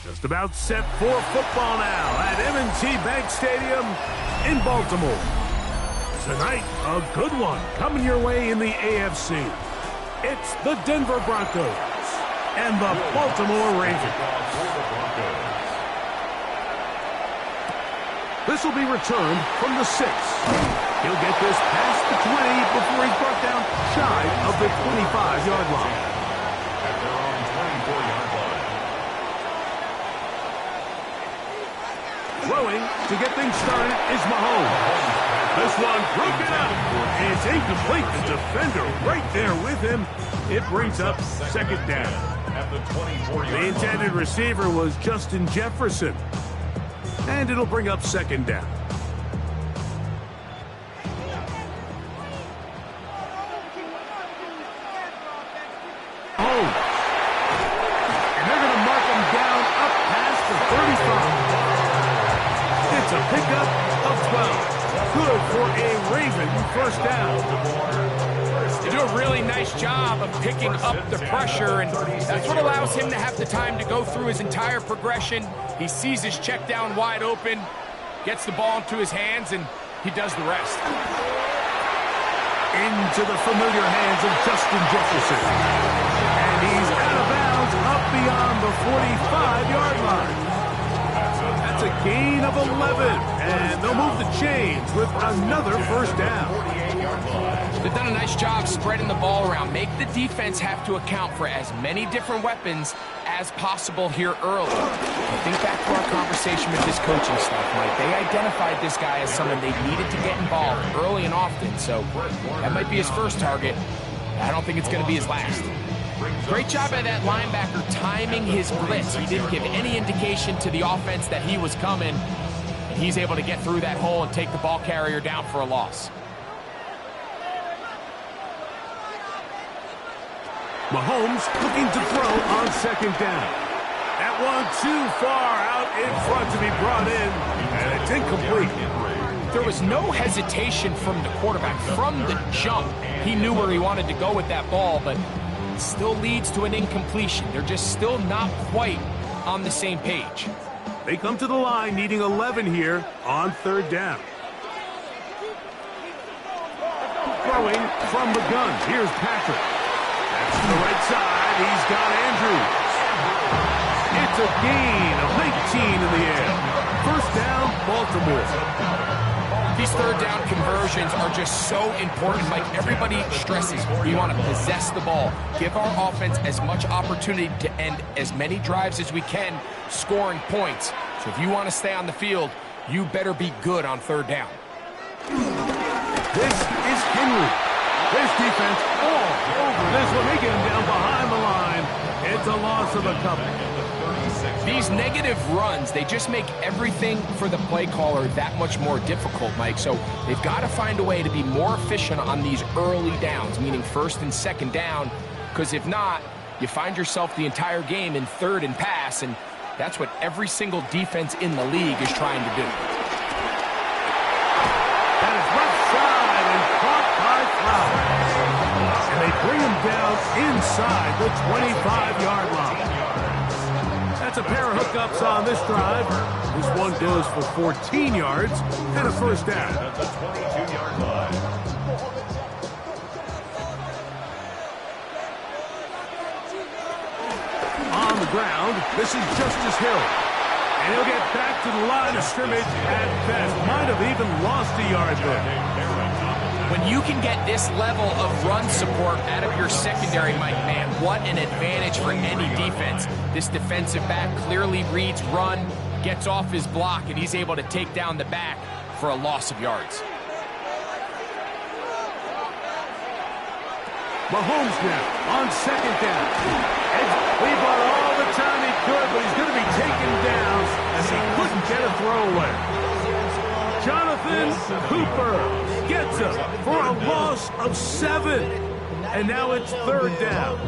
Just about set for football now at M&T Bank Stadium in Baltimore. Tonight, a good one coming your way in the AFC. It's the Denver Broncos and the Baltimore Ravens. This will be returned from the 6. He'll get this past the 20 before he's brought down shy of the 25-yard line. At their own 24-yard line. Throwing to get things started is Mahomes. This one broken up. It's incomplete. The defender right there with him. It brings up second down. At the 24-yard line. The intended receiver was Justin Jefferson. And it'll bring up second down. Oh. And they're going to mark him down up past the 35. It's a pickup of 12. Good for a Raven first down. They do a really nice job of picking up the pressure, and that's what allows him to have the time to go through his entire progression. He sees his check down wide open, gets the ball into his hands, and he does the rest. Into the familiar hands of Justin Jefferson. And he's out of bounds up beyond the 45-yard line. That's a gain of 11, and they'll move the chains with another first down. 48-yard line. They've done a nice job spreading the ball around. Make the defense have to account for as many different weapons as possible here early. Think back to our conversation with this coaching staff, Mike. They identified this guy as someone they needed to get involved early and often, so that might be his first target. I don't think it's going to be his last. Great job by that linebacker timing his blitz. He didn't give any indication to the offense that he was coming. He's able to get through that hole and take the ball carrier down for a loss. Mahomes looking to throw on second down. That one too far out in front to be brought in, and it's incomplete. There was no hesitation from the quarterback. From the jump, he knew where he wanted to go with that ball, but it still leads to an incompletion. They're just still not quite on the same page. They come to the line needing 11 here on third down. Throwing from the gun. Here's Patrick. That's to the right side. He's got Andrews. It's a gain of 19 in the air. First down, Baltimore. These third down conversions are just so important. Like everybody stresses, we want to possess the ball. Give our offense as much opportunity to end as many drives as we can, scoring points. So if you want to stay on the field, you better be good on third down. This is Henry. This defense all over this one. They get him down behind the line. It's a loss of a couple. These negative runs, they just make everything for the play caller that much more difficult, Mike. So they've got to find a way to be more efficient on these early downs, meaning first and second down, because if not, you find yourself the entire game in third and pass, and that's what every single defense in the league is trying to do. That is left side and caught by Flowers. And they bring him down inside the 25-yard line. That's a pair of hookups on this drive. This one goes for 14 yards and a first down. At the 22-yard line. On the ground, this is Justice Hill. And he'll get back to the line of scrimmage at best. Might have even lost a yard there. When you can get this level of run support out of your secondary, Mike, man, what an advantage for any defense. This defensive back clearly reads run, gets off his block, and he's able to take down the back for a loss of yards. Mahomes now on second down. He bought all the time he could, but he's going to be taken down as he couldn't get a throwaway. Jonathan Cooper gets him for a loss of 7. And now it's third down.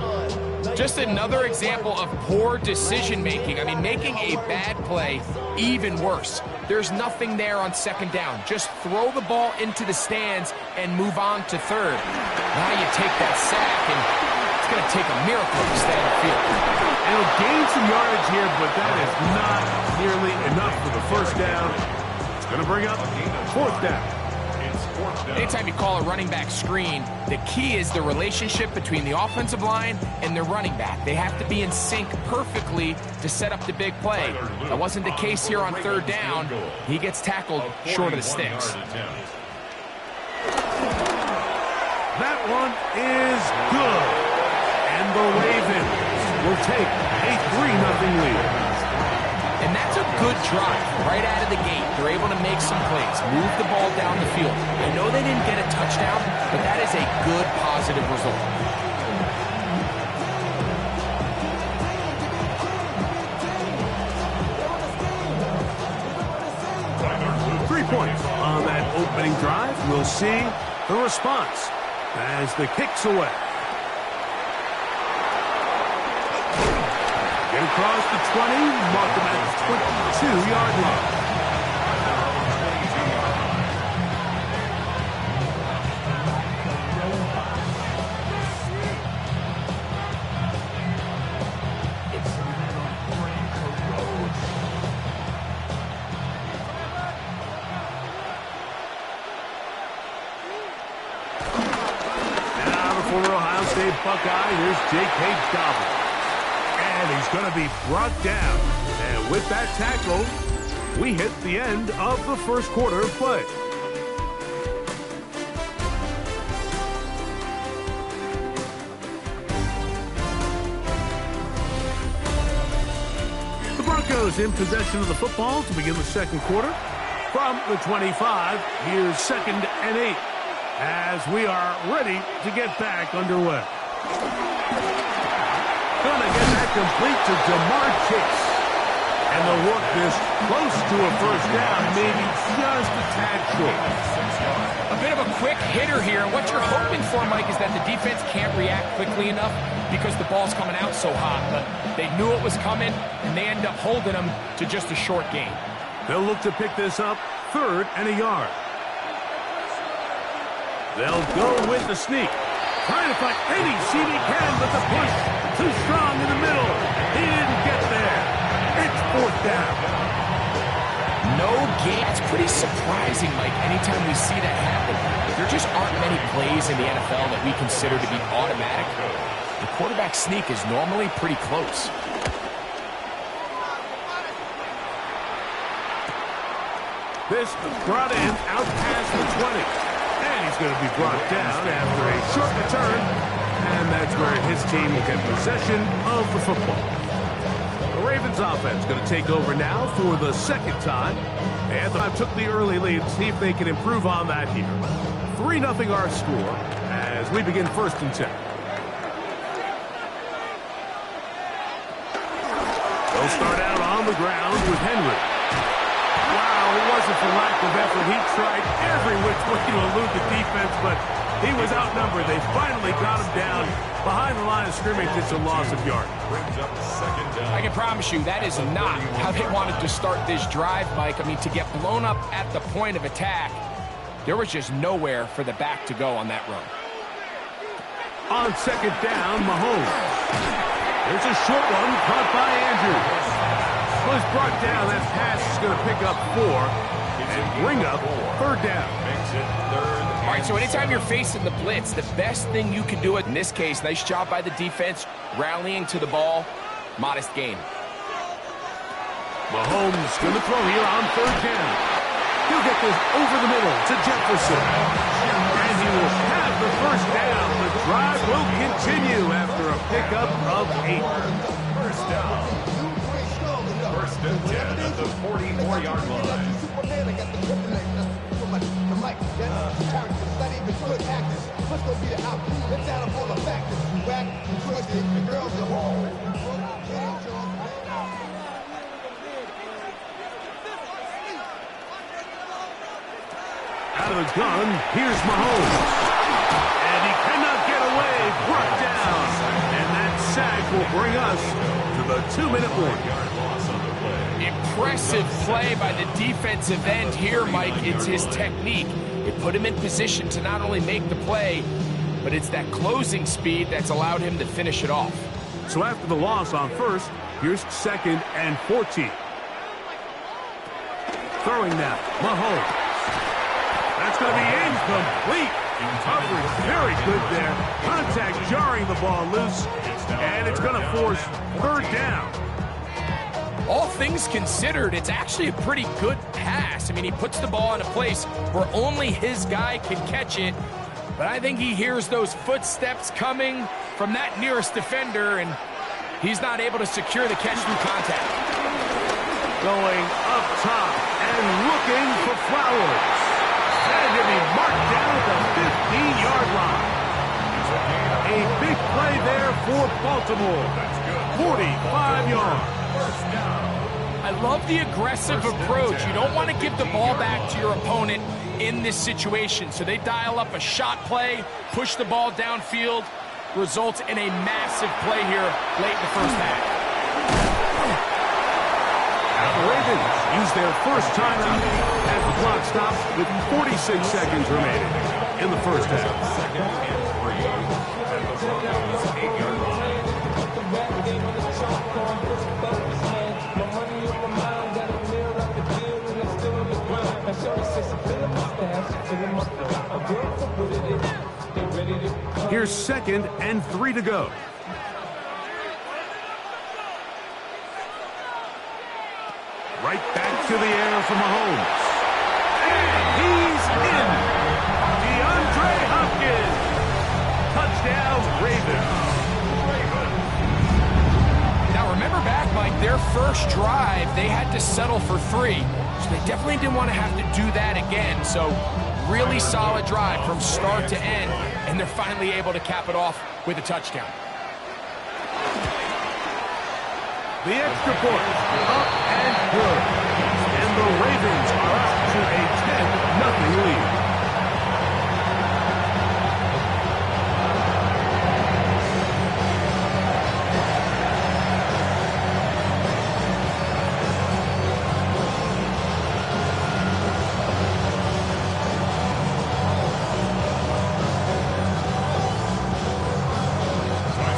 Just another example of poor decision-making. I mean, making a bad play even worse. There's nothing there on second down. Just throw the ball into the stands and move on to third. Now you take that sack, and it's going to take a miracle to stay on the field. It'll gain some yardage here, but that is not nearly enough for the first down. It's going to bring up fourth down. Anytime you call a running back screen, the key is the relationship between the offensive line and the running back. They have to be in sync perfectly to set up the big play. That wasn't the case here on third down. He gets tackled short of the sticks. That one is good. And the Ravens will take a 3-0 lead. And that's a good drive right out of the gate. They're able to make some plays, move the ball down the field. I know they didn't get a touchdown, but that is a good, positive result. 3 points on that opening drive. We'll see the response as the kick's away. Get across the 20, mark them at the 22-yard line. Now the former Ohio State Buckeye, here's J.K. Dobbins. And he's going to be brought down. And with that tackle, we hit the end of the first quarter of play. Broncos in possession of the football to begin the second quarter. From the 25, here's 2nd and 8 as we are ready to get back underway. Gonna get that complete to Jamar Chase. And they'll work this close to a first down, maybe just a tad short. A bit of a quick hitter here. What you're hoping for, Mike, is that the defense can't react quickly enough because the ball's coming out so hot. But they knew it was coming, and they end up holding them to just a short gain. They'll look to pick this up 3rd and a yard. They'll go with the sneak. Trying to find any seam he can, but the push too strong in the middle. He didn't get there. It's 4th down. No gain. It's pretty surprising, Mike, anytime we see that happen. There just aren't many plays in the NFL that we consider to be automatic. The quarterback sneak is normally pretty close. This brought in out past the 20. And he's going to be brought down after a short return. And that's where his team will get possession of the football. The Ravens offense going to take over now for the 2nd time. And the took the early lead. See if they can improve on that here. 3-0 our score as we begin 1st and 10. They'll start out on the ground with Henry. Wow, it wasn't for lack of effort. He tried every which way to elude the defense, but he was outnumbered. They finally got him down behind the line of scrimmage. It's a loss of yard. I can promise you that is not how they wanted to start this drive, Mike. I mean, to get blown up at the point of attack, there was just nowhere for the back to go on that run. On 2nd down, Mahomes. There's a short one caught by Andrews. Was brought down. That pass is going to pick up 4 and bring up 3rd down. All right, so anytime you're facing the blitz, the best thing you can do, in this case, nice job by the defense, rallying to the ball, modest gain. Mahomes going to throw here on 3rd down. He'll get this over the middle to Jefferson. And he will have the first down. The drive will continue after a pickup of 8. First down. 1st and 10 at the 44-yard line. Out of the gun, here's Mahomes. And he cannot get away, brought down. And that sack will bring us to the 2-minute warning. Impressive play by the defensive end here, Mike. It's his technique. It put him in position to not only make the play, but it's that closing speed that's allowed him to finish it off. So after the loss on 1st, here's 2nd and 14. Throwing now, Mahomes. That's going to be incomplete. Coverage very good there. Contact jarring the ball loose, and it's going to force 3rd down. All things considered, it's actually a pretty good pass. I mean, he puts the ball in a place where only his guy can catch it. But I think he hears those footsteps coming from that nearest defender, and he's not able to secure the catch through contact. Going up top and looking for Flowers. And to be marked down at the 15-yard line. A big play there for Baltimore. 45 yards. I love the aggressive approach. You don't want to give the ball back to your opponent in this situation. So they dial up a shot play, push the ball downfield, results in a massive play here late in the 1st half. Now the Ravens use their first timeout as the clock stops with 46 seconds remaining in the 1st half. 2nd and 3 at the Broncos' 8-yard line. Here's 2nd and 3 to go. Right back to the air for Mahomes. And he's in. DeAndre Hopkins. Touchdown, Ravens. Now remember back, Mike, Mike, their first drive, they had to settle for 3. So they definitely didn't want to have to do that again. So really solid drive from start to end, and they're finally able to cap it off with a touchdown. The extra point, up and good. And the Ravens are up to a 10-0 lead.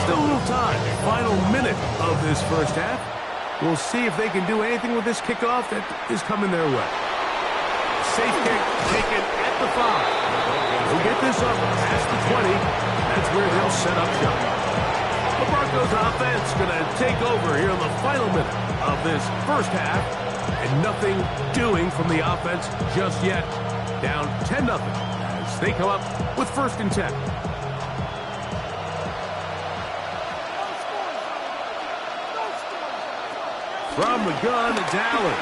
Still a little time. Final minute of this first half. We'll see if they can do anything with this kickoff that is coming their way. Safe kick taken at the 5. They'll get this up past the 20. That's where they'll set up shop. The Broncos offense going to take over here in the final minute of this first half. And nothing doing from the offense just yet. Down 10-0 as they come up with 1st and 10. From the gun, it's Allen.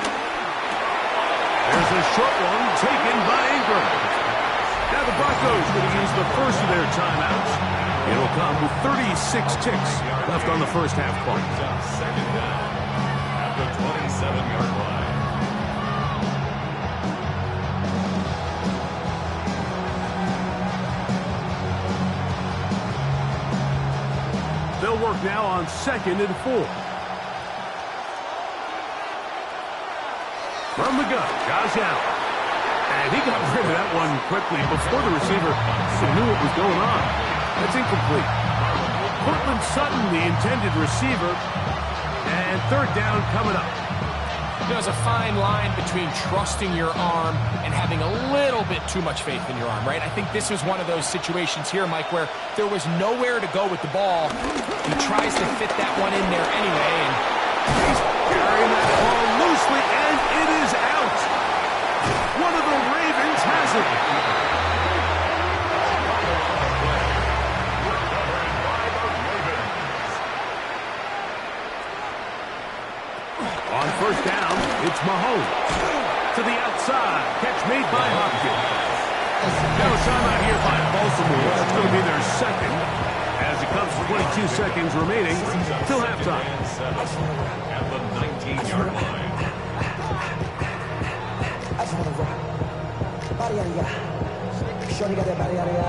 There's a short one taken by Ingram. Now the Broncos going to use the first of their timeouts. It'll come with 36 ticks left on the first half clock. Second down at the 27-yard line. They'll work now on 2nd and 4. From the gun, Josh Allen. And he got rid of that one quickly before the receiver knew what was going on. That's incomplete. Courtland Sutton, the intended receiver. And 3rd down coming up. There's a fine line between trusting your arm and having a little bit too much faith in your arm, right? I think this was one of those situations here, Mike, where there was nowhere to go with the ball. He tries to fit that one in there anyway, and he's carrying that ball loosely, and it is out. One of the Ravens has it. On 1st down, it's Mahomes. To the outside, catch made by Hopkins. Now a timeout here by Baltimore. It's going to be their 2nd, as it comes to 22 seconds remaining till halftime. At the 19-yard line. I just want to rock. Body out of ya. Shorty got that body out of ya.